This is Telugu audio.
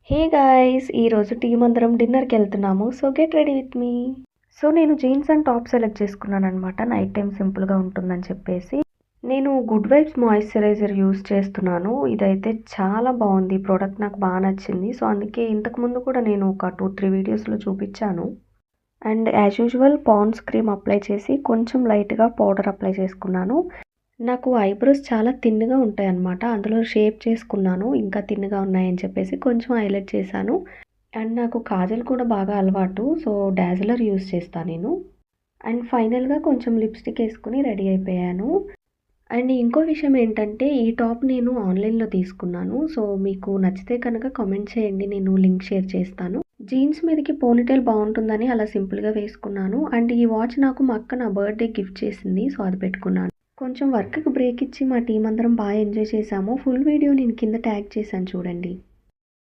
Hey guys! ఈరోజు టీమ్ అందరం డిన్నర్‌కెళ్తున్నాము. So, get ready with me. So, నేను జీన్స్ అండ్ టాప్ సెలెక్ట్ చేసుకున్నాననమాట. నైట్ టైమ్ సింపుల్‌గా ఉంటుందని చెప్పేసి. నేను గుడ్ వైబ్స్ మాయిశ్చరైజర్ యూజ్ చేస్తున్నాను. ఇదైతే చాలా బావుంది. ప్రోడక్ట్ నాకు బా నచ్చింది. సో, అందుకే ఇంతకుముందు కూడా నేను ఒక 2, 3 వీడియోస్‌లో చూపిచ్చాను. And as usual Pond's cream apply చేసి కొంచెం లైట్‌గా పౌడర్ అప్లై చేసుకున్నాను. నాకు ఐబ్రోస్ చాలా థిన్‌గా ఉంటాయన్నమాట. అందులో షేప్ చేసుకున్నాను. ఇంకా థిన్‌గా ఉన్నాయని చెప్పేసి కొంచెం హైలైట్ చేశాను. అండ్ నాకు కాజల్ కూడా బాగా అలవాటు. సో, డాజ్లర్ యూజ్ చేస్తా నేను. అండ్ ఫైనల్‌గా కొంచెం లిప్‌స్టిక్ ఏసుకొని రెడీ అయిపోయాను. అండ్ ఇంకో విషయం ఏంటంటే ఈ టాప్ నేను ఆన్‌లైన్‌లో తీసుకున్నాను. సో, మీకు నచ్చితే కనుక కామెంట్ చేయండి. నేను లింక్ షేర్ చేస్తాను. జీన్స్ మీదకి పోనీటెయిల్ బావుంటుందని అలా సింపుల్‌గా వేసుకున్నాను. అండ్ ఈ వాచ్ నాకు మా అక్క నా బర్త్‌డే గిఫ్ట్ చేసింది. సో, అది పెట్టుకున్నాను. కొంచెం వర్క్‌కి బ్రేక్ ఇచ్చి మా టీమ్ అందరం బా ఎంజాయ్ చేశాము. ఫుల్ వీడియో నేను కింద ట్యాగ్ చేశాను చూడండి.